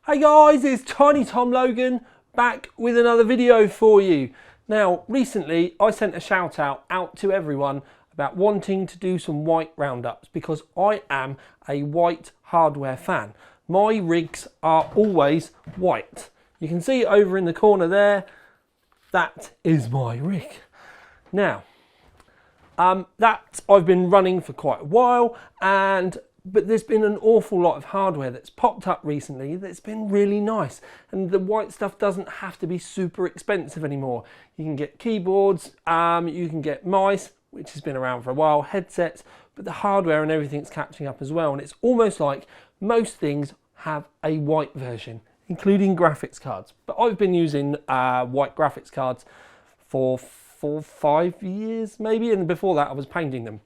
Hey guys, it's Tiny Tom Logan back with another video for you. Now, recently I sent a shout out to everyone about wanting to do some white roundups because I am a white hardware fan. My rigs are always white. You can see over in the corner there, that is my rig. Now, that I've been running for quite a while, but there's been an awful lot of hardware that's popped up recently that's been really nice, and the white stuff doesn't have to be super expensive anymore. You can get keyboards, you can get mice, which has been around for a while, headsets, but the hardware and everything's catching up as well, and it's almost like most things have a white version, including graphics cards. But I've been using white graphics cards for 5 years maybe, and before that I was painting them.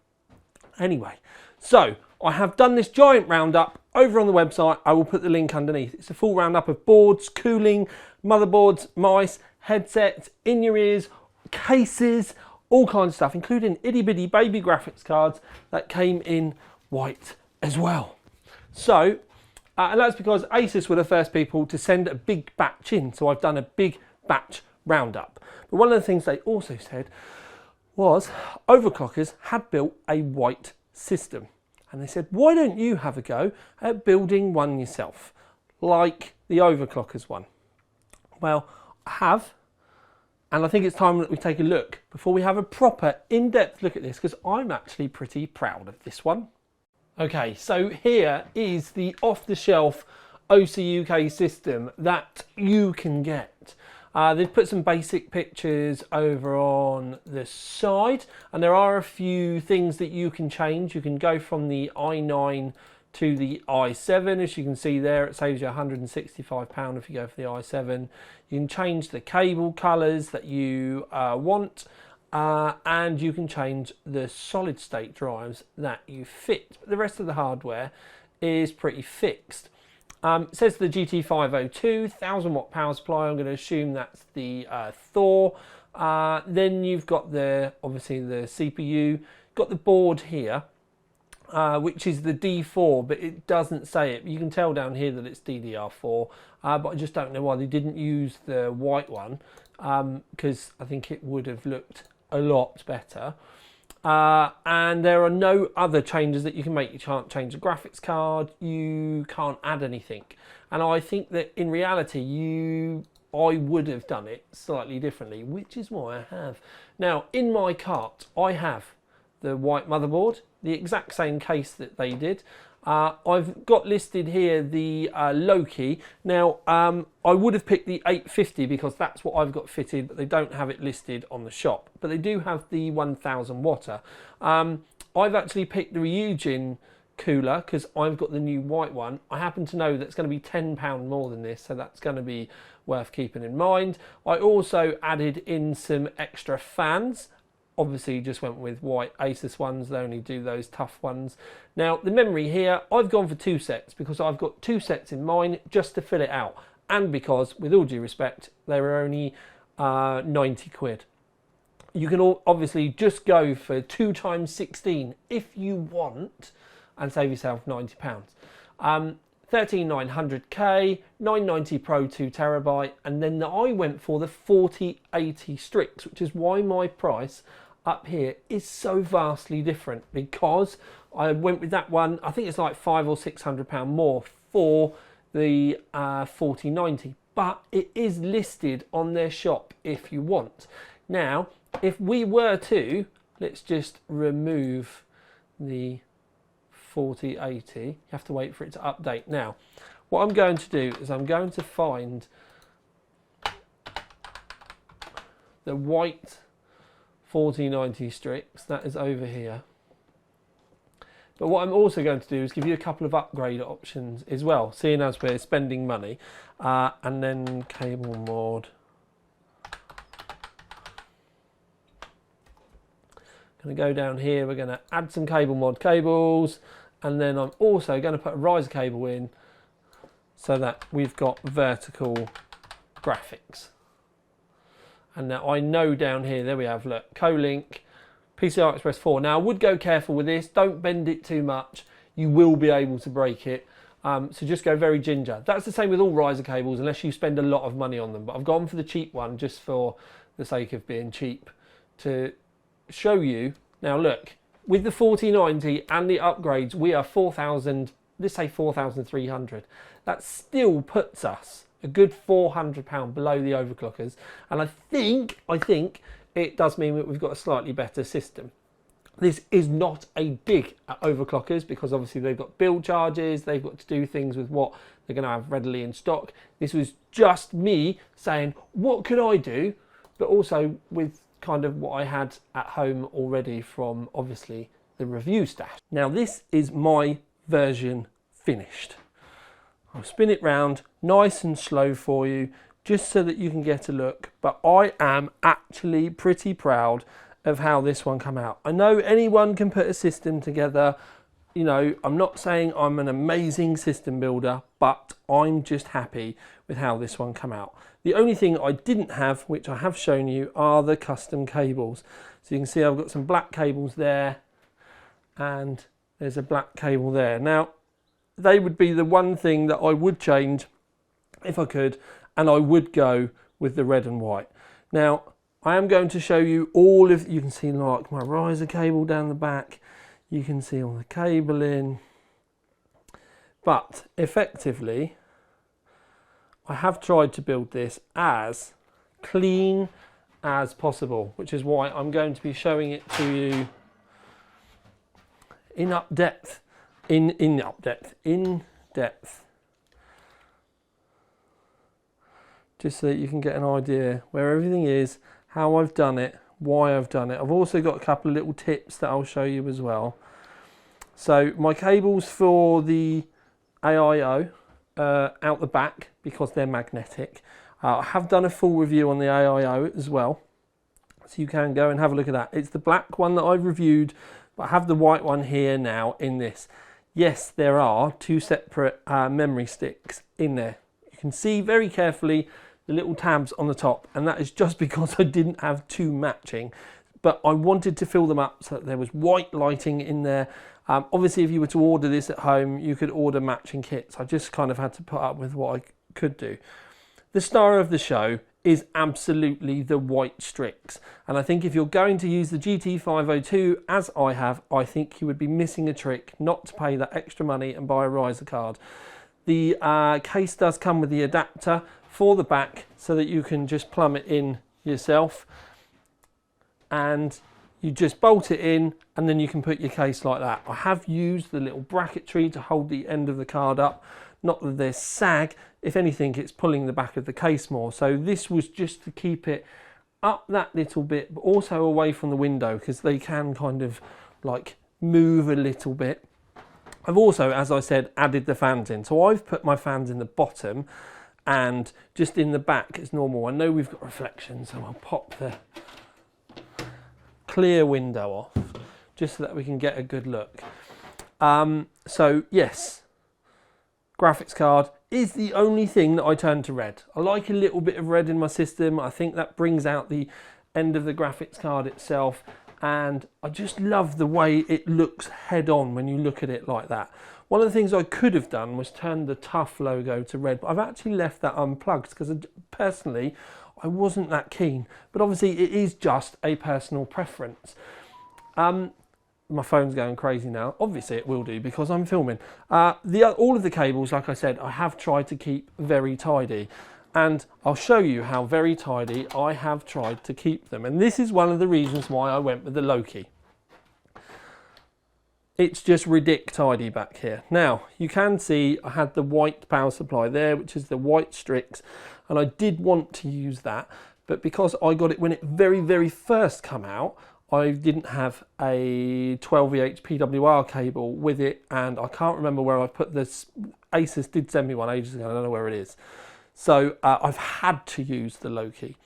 Anyway, so I have done this giant roundup over on the website. I will put the link underneath. It's a full roundup of boards, cooling, motherboards, mice, headsets, in-your-ears, cases, all kinds of stuff, including itty-bitty baby graphics cards that came in white as well. So, and that's because Asus were the first people to send a big batch in. So I've done a big batch roundup. But one of the things they also said was overclockers had built a white system. And they said, why don't you have a go at building one yourself, like the overclockers one? Well, I have, and I think it's time that we take a look before we have a proper in-depth look at this, because I'm actually pretty proud of this one. Okay, so here is the off-the-shelf OC UK system that you can get. They've put some basic pictures over on the side, and there are a few things that you can change. You can go from the i9 to the i7. As you can see there, it saves you £165 if you go for the i7. You can change the cable colours that you want, and you can change the solid state drives that you fit. But the rest of the hardware is pretty fixed. It says the GT502, 1000 watt power supply. I'm going to assume that's the Thor. Then you've got obviously the CPU. Got the board here, which is the D4, but it doesn't say it. You can tell down here that it's DDR4, but I just don't know why they didn't use the white one, because I think it would have looked a lot better. And there are no other changes that you can make. You can't change the graphics card, you can't add anything. And I think that in reality I would have done it slightly differently, which is why I have. Now in my cart I have the white motherboard, the exact same case that they did. I've got listed here the Loki. Now I would have picked the 850 because that's what I've got fitted, but they don't have it listed on the shop. But they do have the 1000 watter. I've actually picked the Ryujin cooler because I've got the new white one. I happen to know that's going to be £10 more than this, so that's going to be worth keeping in mind. I also added in some extra fans. Obviously just went with white Asus ones. They only do those TUF ones. Now the memory here, I've gone for 2 sets because I've got 2 sets in mine just to fill it out, and because, with all due respect, they were only 90 quid. You can obviously just go for 2 times 16 if you want and save yourself £90. 13900K, 990 Pro 2TB, and then I went for the 4080 Strix, which is why my price up here is so vastly different, because I went with that one. I think it's like £500 or £600 more for the 4090, but it is listed on their shop if you want. Now, if we were to, let's just remove the 4080. You have to wait for it to update. Now, what I'm going to do is I'm going to find the white 4090 Strix. That is over here. But what I'm also going to do is give you a couple of upgrade options as well, seeing as we're spending money. And then cable mod. Going to go down here, we're going to add some cable mod cables, and then I'm also going to put a riser cable in so that we've got vertical graphics. And now I know down here, there we have, look, Co-Link, PCI Express 4. Now I would go careful with this, don't bend it too much, you will be able to break it. So just go very ginger. That's the same with all riser cables unless you spend a lot of money on them. But I've gone for the cheap one just for the sake of being cheap to show you. Now look, with the 4090 and the upgrades, we are 4,000, let's say 4,300. That still puts us a good £400 below the overclockers. And I think it does mean that we've got a slightly better system. This is not a dig at overclockers because obviously they've got build charges, they've got to do things with what they're going to have readily in stock. This was just me saying, what could I do? But also with kind of what I had at home already from obviously the review stash. Now this is my version finished. I'll spin it round nice and slow for you just so that you can get a look, but I am actually pretty proud of how this one come out. I know anyone can put a system together, you know, I'm not saying I'm an amazing system builder, but I'm just happy with how this one come out. The only thing I didn't have, which I have shown you, are the custom cables. So you can see I've got some black cables there and there's a black cable there. Now they would be the one thing that I would change if I could, and I would go with the red and white. Now I am going to show you all of, you can see like my riser cable down the back, you can see all the cabling, but effectively I have tried to build this as clean as possible, which is why I'm going to be showing it to you in depth, just so that you can get an idea where everything is, how I've done it, why I've done it. I've also got a couple of little tips that I'll show you as well. So my cables for the AIO out the back because they're magnetic. I have done a full review on the AIO as well, so you can go and have a look at that. It's the black one that I've reviewed, but I have the white one here now in this. Yes, there are two separate memory sticks in there. You can see very carefully the little tabs on the top, and that is just because I didn't have two matching, but I wanted to fill them up so that there was white lighting in there. Obviously if you were to order this at home, you could order matching kits. I just kind of had to put up with what I could do. The star of the show is absolutely the white Strix, and I think if you're going to use the GT502 as I have, I think you would be missing a trick not to pay that extra money and buy a riser card. The case does come with the adapter for the back so that you can just plumb it in yourself, and you just bolt it in and then you can put your case like that. I have used the little bracketry to hold the end of the card up. Not that there's sag, if anything it's pulling the back of the case more. So this was just to keep it up that little bit, but also away from the window because they can kind of like move a little bit. I've also, as I said, added the fans in. So I've put my fans in the bottom and just in the back as normal. I know we've got reflection, so I'll pop the clear window off just so that we can get a good look. So yes, graphics card is the only thing that I turn to red. I like a little bit of red in my system. I think that brings out the end of the graphics card itself, and I just love the way it looks head on when you look at it like that. One of the things I could have done was turn the TUF logo to red, but I've actually left that unplugged because personally I wasn't that keen, but obviously it is just a personal preference. My phone's going crazy now. Obviously it will do because I'm filming. All of the cables, like I said, I have tried to keep very tidy, and I'll show you how very tidy I have tried to keep them. And this is one of the reasons why I went with the Loki. It's just ridiculous tidy back here. Now, you can see I had the white power supply there, which is the white Strix, and I did want to use that, but because I got it when it very first come out, I didn't have a 12VH PWR cable with it, and I can't remember where I put this. Asus did send me one ages ago, I don't know where it is. So I've had to use the Loki,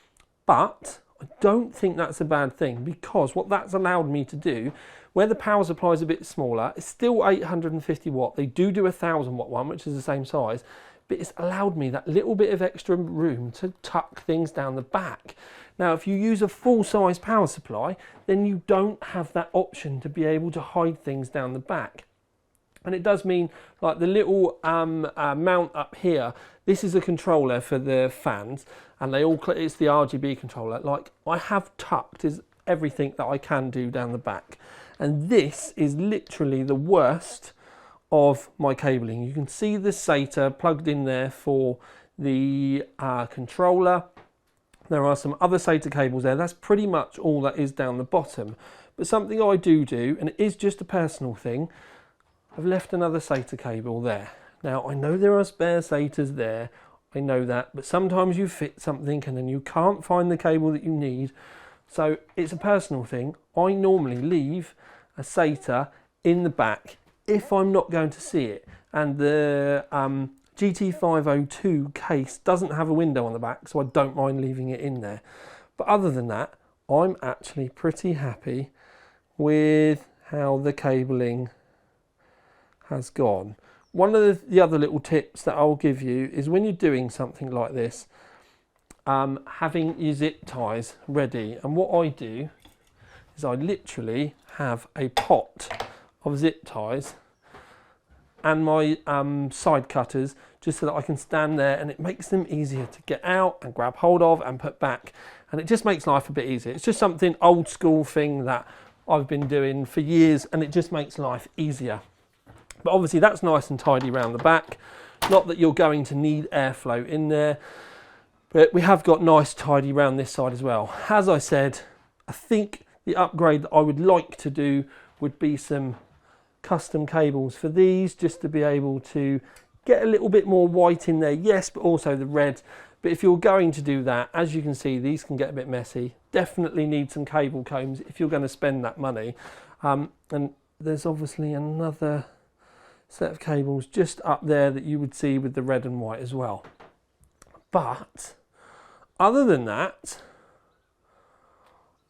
but I don't think that's a bad thing, because what that's allowed me to do, where the power supply is a bit smaller, it's still 850 watt. They do a 1000 watt one, which is the same size, but it's allowed me that little bit of extra room to tuck things down the back. Now, if you use a full-size power supply, then you don't have that option to be able to hide things down the back. And it does mean, like the little mount up here, this is a controller for the fans, and it's the RGB controller. Like, I have tucked everything that I can do down the back. And this is literally the worst of my cabling. You can see the SATA plugged in there for the controller. There are some other SATA cables there. That's pretty much all that is down the bottom. But something I do, and it is just a personal thing, I've left another SATA cable there. Now, I know there are spare SATAs there, I know that, but sometimes you fit something and then you can't find the cable that you need. So it's a personal thing. I normally leave a SATA in the back if I'm not going to see it. And the GT502 case doesn't have a window on the back, so I don't mind leaving it in there. But other than that, I'm actually pretty happy with how the cabling has gone. One of the other little tips that I'll give you is when you're doing something like this, having your zip ties ready. And what I do is I literally have a pot of zip ties and my side cutters, just so that I can stand there, and it makes them easier to get out and grab hold of and put back. And it just makes life a bit easier. It's just something old school thing that I've been doing for years, and it just makes life easier. But obviously that's nice and tidy around the back. Not that you're going to need airflow in there, but we have got nice tidy around this side as well. As I said, I think the upgrade that I would like to do would be some custom cables for these, just to be able to get a little bit more white in there, yes, but also the red. But if you're going to do that, as you can see, these can get a bit messy. Definitely need some cable combs if you're going to spend that money. And there's obviously another set of cables just up there that you would see with the red and white as well. But other than that,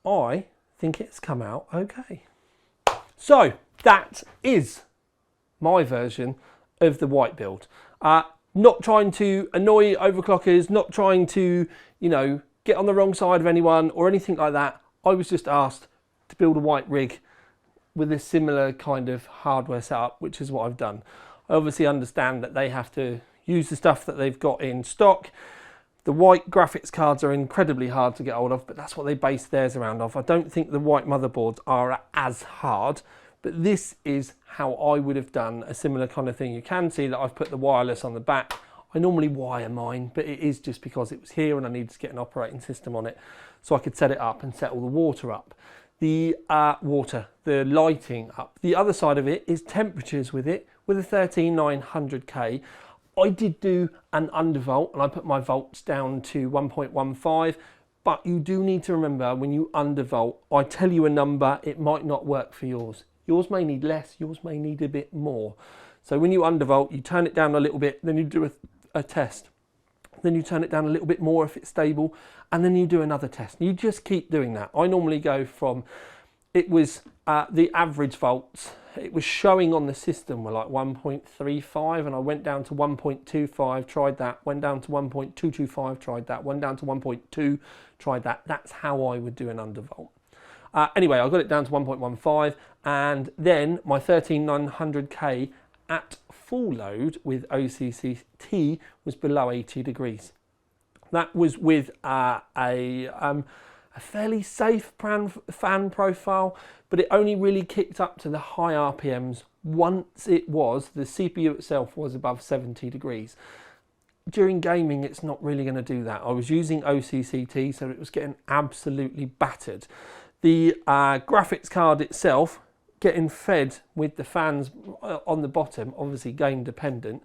I think it's come out okay. So that is my version of the white build. Not trying to annoy overclockers, not trying to, you know, get on the wrong side of anyone or anything like that. I was just asked to build a white rig with a similar kind of hardware setup, which is what I've done. I obviously understand that they have to use the stuff that they've got in stock. The white graphics cards are incredibly hard to get hold of, but that's what they base theirs around of. I don't think the white motherboards are as hard, but this is how I would have done a similar kind of thing. You can see that I've put the wireless on the back. I normally wire mine, but it is just because it was here and I needed to get an operating system on it so I could set it up and set all the water up. The lighting up. The other side of it is temperatures with it, with a 13900K. I did do an undervolt and I put my volts down to 1.15, but you do need to remember when you undervolt, I tell you a number, it might not work for yours. Yours may need less, yours may need a bit more. So when you undervolt, you turn it down a little bit, then you do a test. Then you turn it down a little bit more if it's stable, and then you do another test. You just keep doing that. I normally go from, it was the average volts, it was showing on the system were like 1.35, and I went down to 1.25, tried that, went down to 1.225, tried that, went down to 1.2, tried that. That's how I would do an undervolt. Anyway, I got it down to 1.15, and then my 13900K at full load with OCCT was below 80 degrees. That was with a fairly safe fan profile, but it only really kicked up to the high RPMs once the CPU itself was above 70 degrees. During gaming, it's not really going to do that. I was using OCCT, so it was getting absolutely battered. The graphics card itself getting fed with the fans on the bottom, obviously game dependent,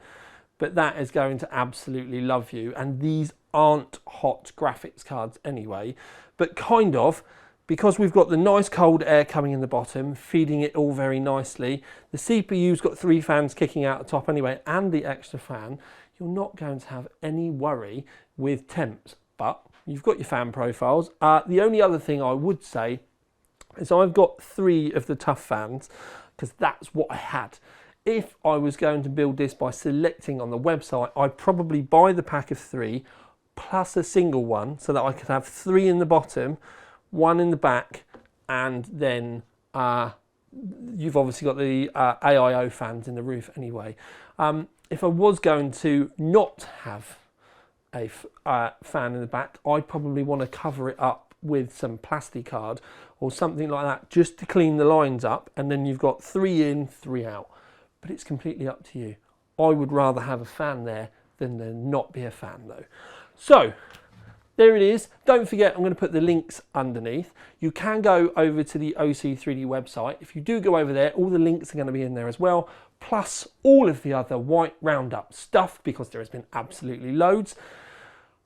but that is going to absolutely love you. And these aren't hot graphics cards anyway, but kind of, because we've got the nice cold air coming in the bottom, feeding it all very nicely. The CPU's got 3 fans kicking out the top anyway, and the extra fan. You're not going to have any worry with temps, but you've got your fan profiles. The only other thing I would say is I've got 3 of the TUF fans, because that's what I had. If I was going to build this by selecting on the website, I'd probably buy the pack of 3 plus a single one, so that I could have 3 in the bottom, 1 in the back, and then you've obviously got the AIO fans in the roof anyway. If I was going to not have a fan in the back, I'd probably want to cover it up with some plasticard or something like that, just to clean the lines up, and then you've got 3 in, 3 out. But it's completely up to you. I would rather have a fan there than there not be a fan though. So there it is. Don't forget, I'm going to put the links underneath. You can go over to the OC3D website. If you do go over there, all the links are going to be in there as well, plus all of the other white roundup stuff, because there has been absolutely loads.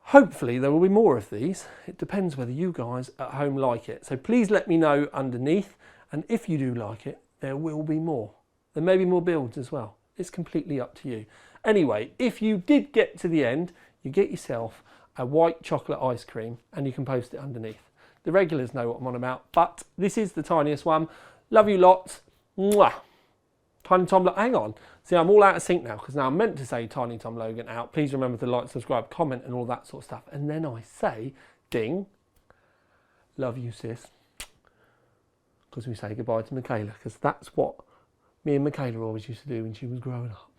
Hopefully there will be more of these. It depends whether you guys at home like it. So please let me know underneath, and if you do like it, there will be more. There may be more builds as well. It's completely up to you. Anyway, if you did get to the end, you get yourself a white chocolate ice cream and you can post it underneath. The regulars know what I'm on about, but this is the tiniest one. Love you lots. Mwah. Tiny Tom, hang on. See, I'm all out of sync now, because now I'm meant to say Tiny Tom Logan out. Please remember to like, subscribe, comment and all that sort of stuff. And then I say, ding, love you sis. Because we say goodbye to Michaela, because that's what me and Michaela always used to do when she was growing up.